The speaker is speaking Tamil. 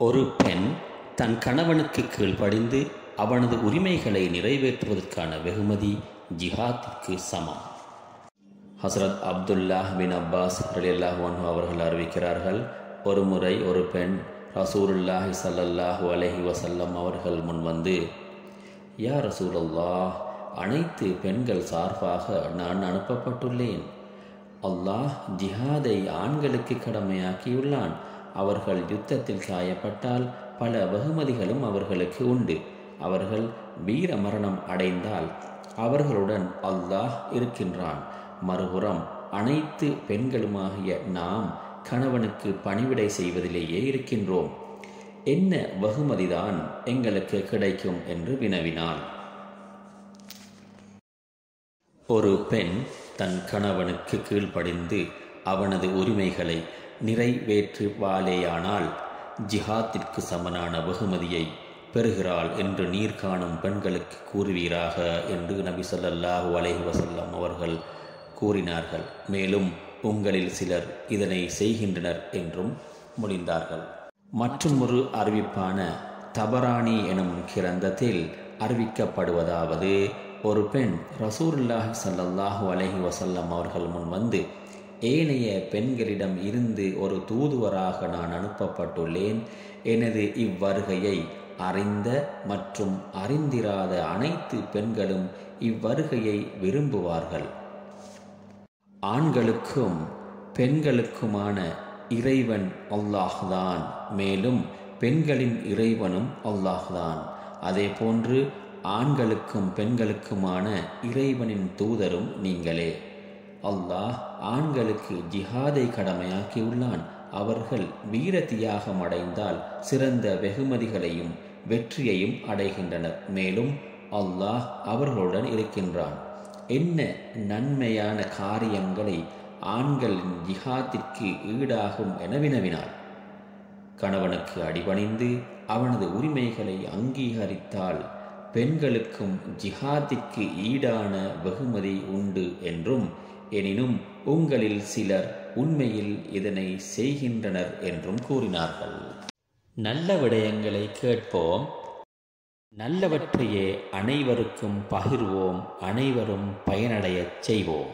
ஒரு பெண் தன் கணவனுக்கு கீழ்ப்படிந்து அவனது உரிமைகளை நிறைவேற்றுவதற்கான வெகுமதி ஜிஹாத்திற்கு சமம். ஹசரத் அப்துல்லாஹ் பின் அப்பாஸ் ரலியல்லாஹு அன்ஹு அவர்கள் அறிவிக்கிறார்கள், ஒரு முறை ஒரு பெண் ரசூலுல்லாஹி ஸல்லல்லாஹு அலைஹி வஸல்லம் அவர்கள் முன் வந்து, யா ரசூலல்லாஹ், அனைத்து பெண்கள் சார்பாக நான் அனுப்பப்பட்டுள்ளேன். அல்லாஹ் ஜிஹாதை ஆண்களுக்கு கடமையாக்கியுள்ளான். அவர்கள் யுத்தத்தில் காயப்பட்டால் பல வெகுமதிகளும் அவர்களுக்கு உண்டு. அவர்கள் வீர மரணம் அடைந்தால் அவர்களுடன் அல்லாஹ் இருக்கின்றான். மறுபுறம் அனைத்து பெண்களுமாகிய நாம் கணவனுக்கு பணிவிடை செய்வதிலேயே இருக்கின்றோம். என்ன வெகுமதிதான் எங்களுக்கு கிடைக்கும் என்று வினவினாள். ஒரு பெண் தன் கணவனுக்கு கீழ்ப்படிந்து அவனது உரிமைகளை நிறைவேற்றுவாளேயானால் ஜிஹாத்திற்கு சமனான வெகுமதியை பெறுகிறாள் என்று நீர் காணும் பெண்களுக்கு கூறுவீராக என்று நபி ஸல்லல்லாஹு அலைஹி வஸல்லம் அவர்கள் கூறினார்கள். மேலும் உங்களில் சிலர் இதனை செய்கின்றனர் என்றும் மொழிந்தார்கள். மற்றும் ஒரு அறிவிப்பான தபரானி எனும் கிரந்தத்தில் அறிவிக்கப்படுவதாவது, ஒரு பெண் ரசூலுல்லாஹி ஸல்லல்லாஹு அலைஹி வஸல்லம் அவர்கள் முன் வந்து, ஏனைய பெண்களிடம் இருந்து ஒரு தூதுவராக நான் அனுப்பப்பட்டுள்ளேன். எனது இவ்வருகையை அறிந்த மற்றும் அறிந்திராத அனைத்து பெண்களும் இவ்வருகையை விரும்புவார்கள். ஆண்களுக்கும் பெண்களுக்குமான இறைவன் அல்லாஹ்தான். மேலும் பெண்களின் இறைவனும் அல்லாஹ்தான். அதே போன்று ஆண்களுக்கும் பெண்களுக்குமான இறைவனின் தூதரும் நீங்களே. அல்லாஹ் ஆண்களுக்கு ஜிஹாதை கடமையாக்கியுள்ளான். அவர்கள் வீர தியாகம் அடைந்தால் சிறந்த வெகுமதிகளையும் வெற்றியையும் அடைகின்றனர். மேலும் அல்லாஹ் அவர்களுடன் இருக்கின்றான். என்ன நன்மையான காரியங்களை ஆண்களின் ஜிஹாத்திற்கு ஈடாகும் என வினவினார். கணவனுக்கு அடிபணிந்து அவனது உரிமைகளை அங்கீகரித்தால் பெண்களுக்கும் ஜிஹாத்திற்கு ஈடான வெகுமதி உண்டு என்றும், எனினும் உங்களில் சிலர் உண்மையில் இதனை செய்கின்றனர் என்றும் கூறினார்கள். நல்ல விடயங்களை கேட்போம், நல்லவற்றையே அனைவருக்கும் பகிர்வோம், அனைவரும் பயனடையச் செய்வோம்.